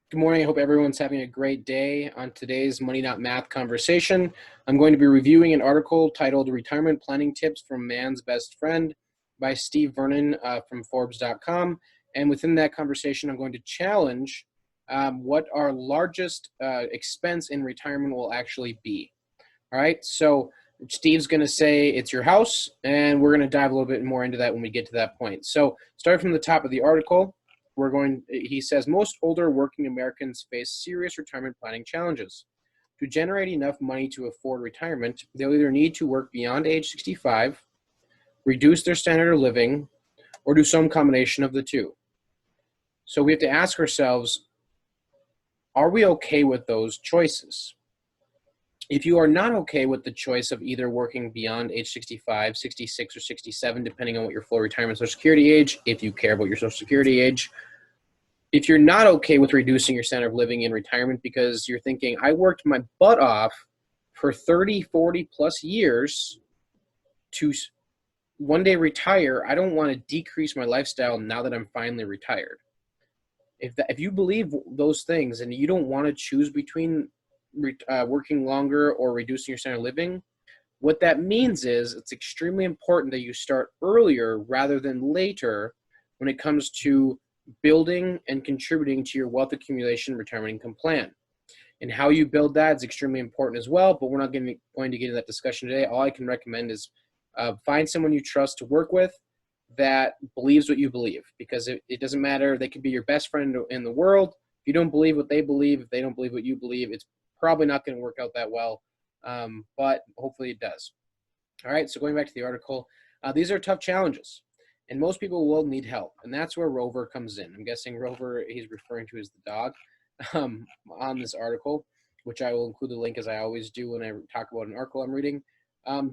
Good morning. I hope everyone's having a great day. On today's Money Not Math conversation, I'm going to be reviewing an article titled Retirement Planning Tips from Man's Best Friend by Steve Vernon from Forbes.com. And within that conversation, I'm going to challenge what our largest expense in retirement will actually be. All right. So Steve's going to say it's your house, and we're going to dive a little bit more into that when we get to that point. So starting from the top of the article, he says most older working Americans face serious retirement planning challenges. To generate enough money to afford retirement, they'll either need to work beyond age 65, reduce their standard of living, or do some combination of the two. So we have to ask ourselves, are we okay with those choices? If you are not okay with the choice of either working beyond age 65, 66, or 67, depending on what your full retirement Social Security age, if you care about your Social Security age, if you're not okay with reducing your standard of living in retirement because you're thinking, I worked my butt off for 30, 40 plus years to one day retire, I don't want to decrease my lifestyle now that I'm finally retired. If you believe those things and you don't want to choose between working longer or reducing your standard of living, what that means is it's extremely important that you start earlier rather than later when it comes to building and contributing to your wealth accumulation retirement income plan. And how you build that is extremely important as well, but we're not going to get into that discussion today. All I can recommend is find someone you trust to work with that believes what you believe, because it doesn't matter. They could be your best friend in the world. If you don't believe what they believe, if they don't believe what you believe, it's probably not going to work out that well, but hopefully it does. All right, so going back to the article, these are tough challenges, and most people will need help, and that's where Rover comes in. I'm guessing Rover he's referring to as the dog on this article, which I will include the link as I always do when I talk about an article I'm reading.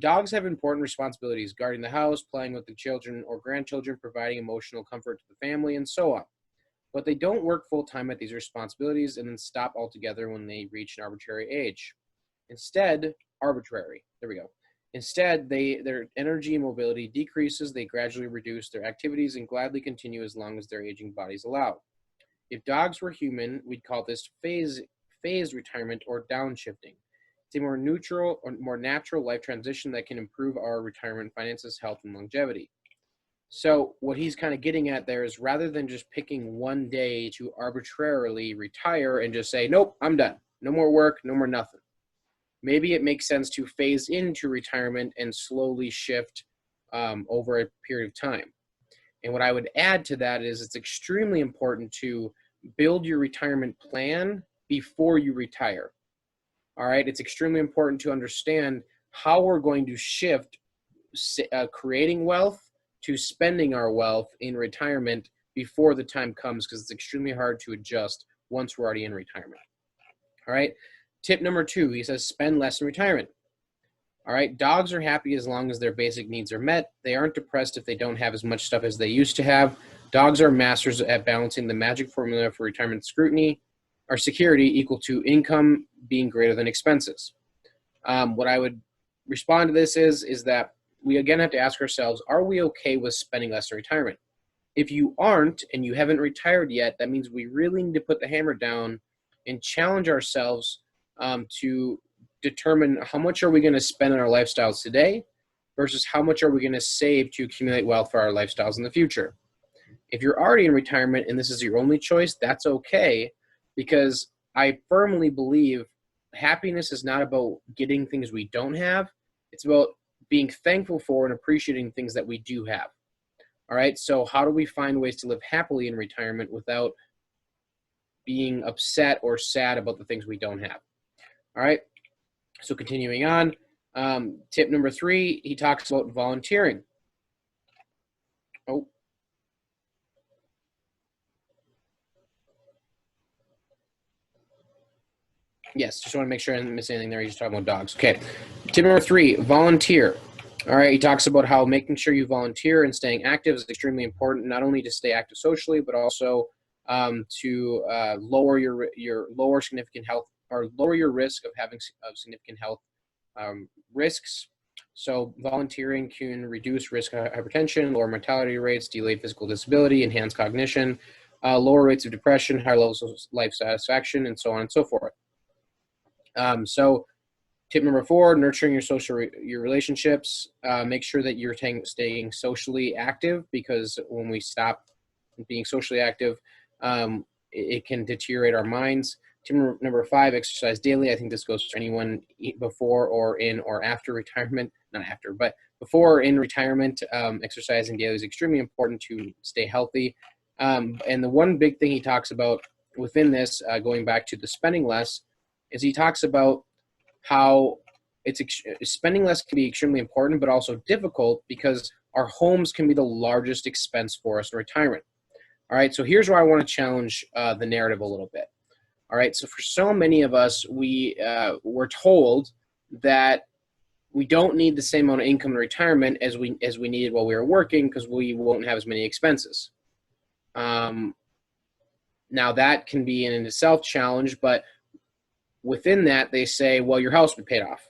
Dogs have important responsibilities, guarding the house, playing with the children or grandchildren, providing emotional comfort to the family, and so on. But they don't work full-time at these responsibilities and then stop altogether when they reach an arbitrary age. Instead, there we go. Instead, their energy and mobility decreases, they gradually reduce their activities and gladly continue as long as their aging bodies allow. If dogs were human, we'd call this phased retirement or downshifting. It's a more neutral or more natural life transition that can improve our retirement finances, health, and longevity. So what he's kind of getting at there is rather than just picking one day to arbitrarily retire and just say, nope, I'm done. No more work, no more nothing. Maybe it makes sense to phase into retirement and slowly shift over a period of time. And what I would add to that is it's extremely important to build your retirement plan before you retire. All right, it's extremely important to understand how we're going to shift creating wealth to spending our wealth in retirement before the time comes, because it's extremely hard to adjust once we're already in retirement. All right, tip number 2, he says spend less in retirement. All right, dogs are happy as long as their basic needs are met. They aren't depressed if they don't have as much stuff as they used to have. Dogs are masters at balancing the magic formula for retirement scrutiny or security equal to income being greater than expenses. What I would respond to this is that we again have to ask ourselves, are we okay with spending less in retirement? If you aren't and you haven't retired yet, that means we really need to put the hammer down and challenge ourselves to determine how much are we going to spend on our lifestyles today versus how much are we going to save to accumulate wealth for our lifestyles in the future. If you're already in retirement and this is your only choice, that's okay, because I firmly believe happiness is not about getting things we don't have. It's about being thankful for and appreciating things that we do have. All right, so how do we find ways to live happily in retirement without being upset or sad about the things we don't have? All right, so continuing on, tip number 3, he talks about volunteering. Oh. Yes, just want to make sure I didn't miss anything there. He's just talking about dogs. Okay, tip number 3, volunteer. All right, he talks about how making sure you volunteer and staying active is extremely important, not only to stay active socially, but also to lower your lower significant health or lower your risk of having significant health risks. So volunteering can reduce risk of hypertension, lower mortality rates, delay physical disability, enhance cognition. lower rates of depression, higher levels of life satisfaction, and so on and so forth. So tip number 4, nurturing your relationships. Make sure that you're staying socially active, because when we stop being socially active, it can deteriorate our minds. Tip number 5, exercise daily. I think this goes for anyone before or in or after retirement. Not after, but before or in retirement. Exercising daily is extremely important to stay healthy. And the one big thing he talks about within this, going back to the spending less, is he talks about how spending less can be extremely important, but also difficult, because our homes can be the largest expense for us in retirement. All right, so here's where I want to challenge the narrative a little bit. All right, so for so many of us, we're told that we don't need the same amount of income in retirement as we needed while we were working, because we won't have as many expenses. Now that can be in itself challenge, but within that, they say, well, your house will be paid off.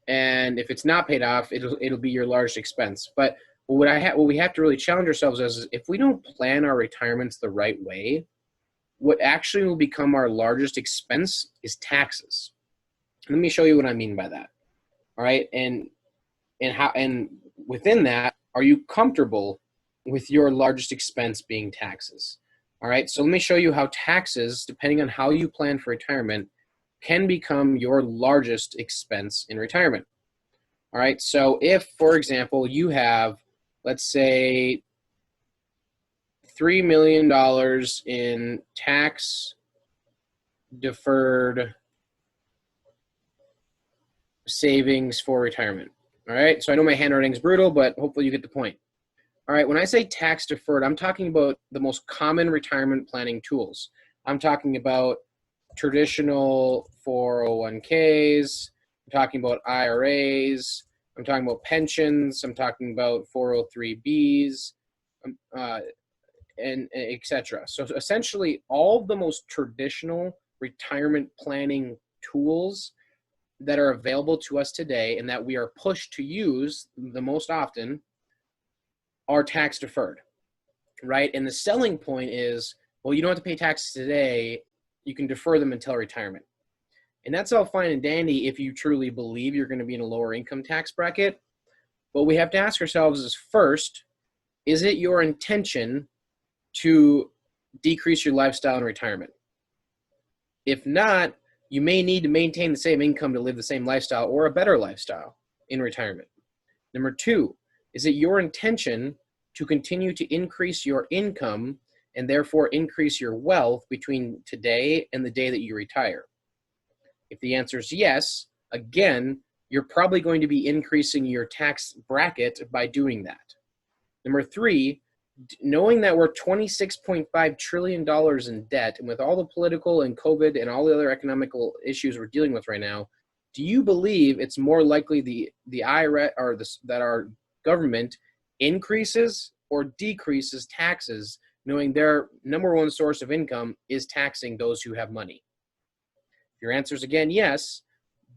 And if it's not paid off, it'll be your largest expense. But what we have to really challenge ourselves is if we don't plan our retirements the right way, what actually will become our largest expense is taxes. Let me show you what I mean by that. All right, and within that, are you comfortable with your largest expense being taxes? All right, so let me show you how taxes, depending on how you plan for retirement, can become your largest expense in retirement. All right, so if, for example, you have, let's say, $3 million in tax deferred savings for retirement. All right, so I know my handwriting is brutal, but hopefully you get the point. All right, when I say tax deferred, I'm talking about the most common retirement planning tools. I'm talking about traditional 401ks, I'm talking about IRAs, I'm talking about pensions, I'm talking about 403bs, and etc. So essentially all the most traditional retirement planning tools that are available to us today and that we are pushed to use the most often are tax deferred, right? And the selling point is, well, you don't have to pay taxes today, you can defer them until retirement. And that's all fine and dandy if you truly believe you're going to be in a lower income tax bracket. But we have to ask ourselves is, first, is it your intention to decrease your lifestyle in retirement? If not, you may need to maintain the same income to live the same lifestyle or a better lifestyle in retirement. Number 2, is it your intention to continue to increase your income and therefore increase your wealth between today and the day that you retire? If the answer is yes, again, you're probably going to be increasing your tax bracket by doing that. Number 3, knowing that we're $26.5 trillion in debt, and with all the political and COVID and all the other economical issues we're dealing with right now, do you believe it's more likely the IRS or that our government increases or decreases taxes, knowing their number one source of income is taxing those who have money? If your answer is again yes,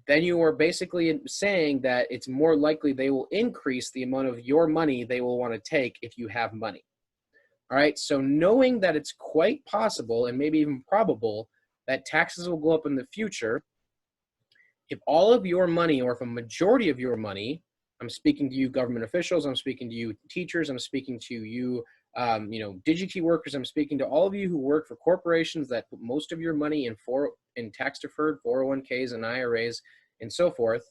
then you are basically saying that it's more likely they will increase the amount of your money they will want to take if you have money. All right, so knowing that it's quite possible and maybe even probable that taxes will go up in the future, if all of your money, or if a majority of your money, I'm speaking to you government officials, I'm speaking to you teachers, I'm speaking to you, DigiKey workers, I'm speaking to all of you who work for corporations that put most of your money in tax-deferred 401ks and IRAs and so forth.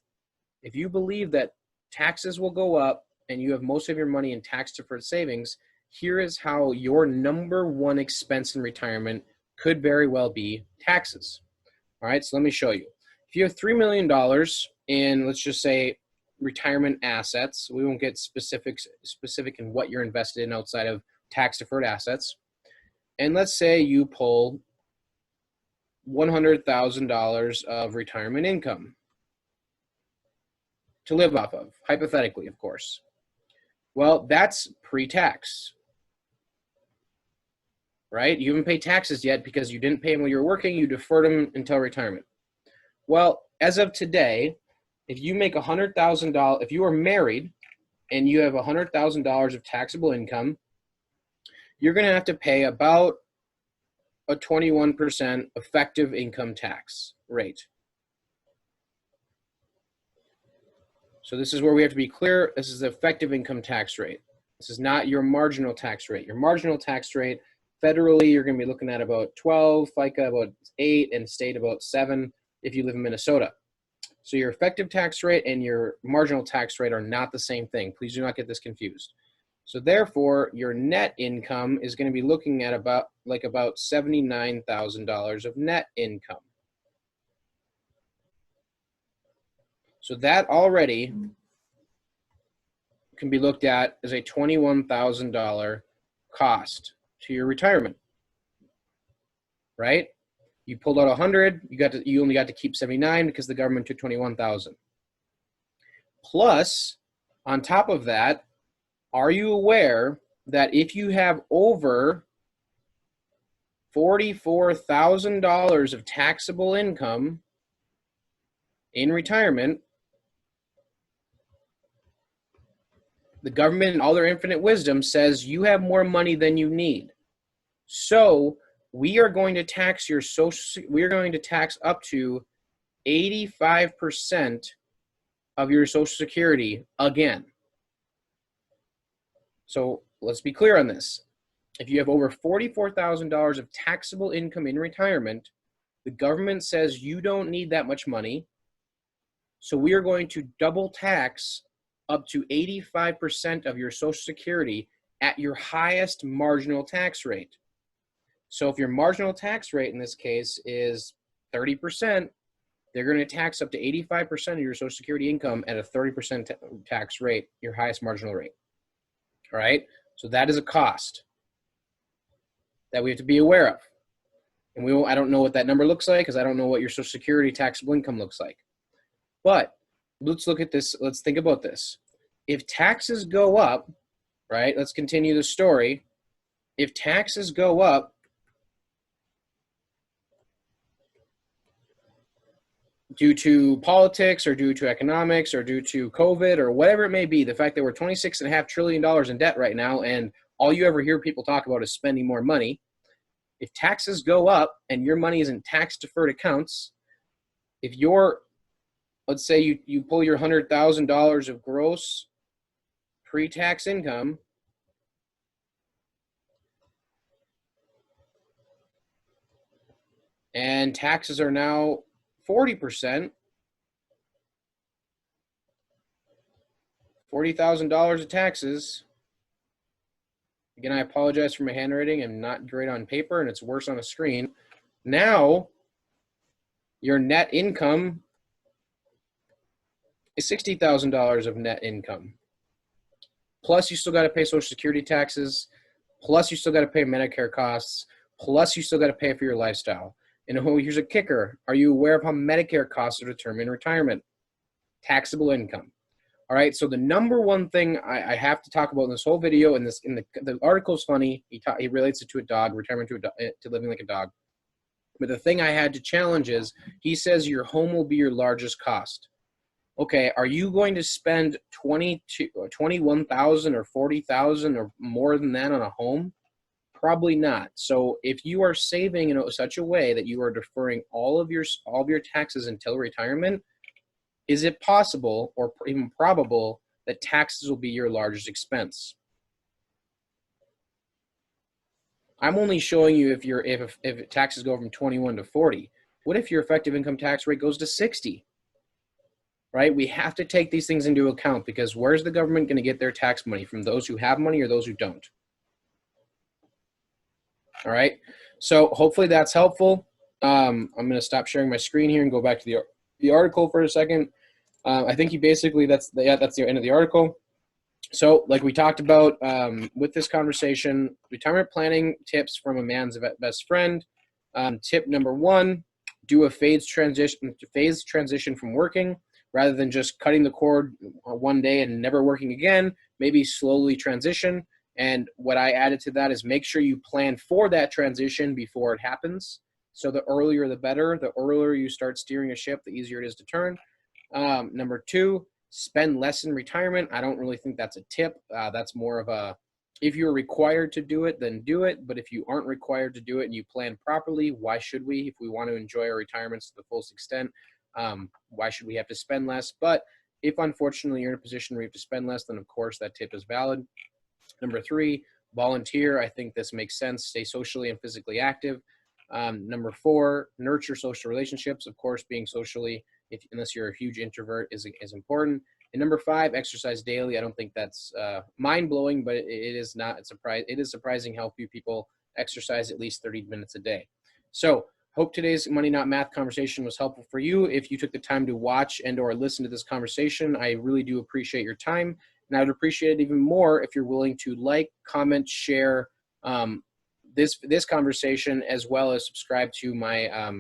If you believe that taxes will go up and you have most of your money in tax-deferred savings, here is how your number one expense in retirement could very well be taxes. All right, so let me show you. If you have $3 million in, let's just say, retirement assets, we won't get specific in what you're invested in outside of tax-deferred assets, and let's say you pull $100,000 of retirement income to live off of, hypothetically, of course. Well, that's pre-tax, right? You haven't paid taxes yet because you didn't pay them while you were working, you deferred them until retirement. Well, as of today, if you make $100,000, if you are married and you have $100,000 of taxable income, you're going to have to pay about a 21% effective income tax rate. So this is where we have to be clear. This is the effective income tax rate. This is not your marginal tax rate. Your marginal tax rate, federally, you're going to be looking at about 12, FICA about 8, and state about 7 if you live in Minnesota. So your effective tax rate and your marginal tax rate are not the same thing. Please do not get this confused. So therefore, your net income is going to be looking at about $79,000 of net income. So that already can be looked at as a $21,000 cost to your retirement, right? You pulled out 100, you only got to keep 79 because the government took 21,000. Plus, on top of that, are you aware that if you have over $44,000 of taxable income in retirement, the government in all their infinite wisdom says you have more money than you need. So we are going to tax we are going to tax up to 85% of your Social Security again. So let's be clear on this. If you have over $44,000 of taxable income in retirement, the government says you don't need that much money. So we are going to double tax up to 85% of your Social Security at your highest marginal tax rate. So if your marginal tax rate in this case is 30%, they're going to tax up to 85% of your Social Security income at a 30% tax rate, your highest marginal rate. All right, so that is a cost that we have to be aware of. And I don't know what that number looks like because I don't know what your Social Security taxable income looks like. But let's look at this. Let's think about this. If taxes go up, right, let's continue the story. If taxes go up due to politics or due to economics or due to COVID or whatever it may be, the fact that we're $26.5 trillion in debt right now and all you ever hear people talk about is spending more money. If taxes go up and your money is in tax deferred accounts, if let's say you pull your $100,000 of gross pre-tax income and taxes are now 40%, $40,000 of taxes. Again, I apologize for my handwriting. I'm not great on paper and it's worse on a screen. Now, your net income is $60,000 of net income. Plus, you still got to pay Social Security taxes. Plus, you still got to pay Medicare costs. Plus, you still got to pay for your lifestyle. And here's a kicker. Are you aware of how Medicare costs are determined in retirement? Taxable income. All right, so the number one thing I have to talk about in this whole video, and the article is funny. He relates it to a dog, retirement to living like a dog. But the thing I had to challenge is, he says your home will be your largest cost. Okay, are you going to spend $21,000 or $40,000 or more than that on a home? Probably not. So if you are saving in such a way that you are deferring all of your taxes until retirement, is it possible or even probable that taxes will be your largest expense? I'm only showing you if taxes go from 21 to 40. What if your effective income tax rate goes to 60? Right? We have to take these things into account because where's the government going to get their tax money? From those who have money or those who don't? All right. So hopefully that's helpful. I'm going to stop sharing my screen here and go back to the article for a second. I think that's the end of the article. So like we talked about with this conversation, retirement planning tips from a man's best friend. Tip number 1, do a phased transition from working. Rather than just cutting the cord one day and never working again, maybe slowly transition. And what I added to that is make sure you plan for that transition before it happens. So the earlier the better. The earlier you start steering a ship, the easier it is to turn. Number 2, spend less in retirement. I don't really think that's a tip. That's more of a If you're required to do it, then do it. But if you aren't required to do it and you plan properly, why should we? If we want to enjoy our retirements to the fullest extent, why should we have to spend less? But if unfortunately you're in a position where you have to spend less, then of course that tip is valid. Number 3, volunteer. I think this makes sense. Stay socially and physically active. Number 4, nurture social relationships. Of course, being socially, unless you're a huge introvert, is important. And number 5, exercise daily. I don't think that's mind blowing, but it is not a surprise. It is surprising how few people exercise at least 30 minutes a day. So hope today's Money Not Math conversation was helpful for you. If you took the time to watch and or listen to this conversation, I really do appreciate your time. And I would appreciate it even more if you're willing to like, comment, share this conversation, as well as subscribe to my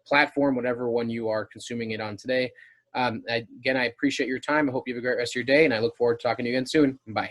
platform, whatever one you are consuming it on today. Again, I appreciate your time. I hope you have a great rest of your day, and I look forward to talking to you again soon. Bye.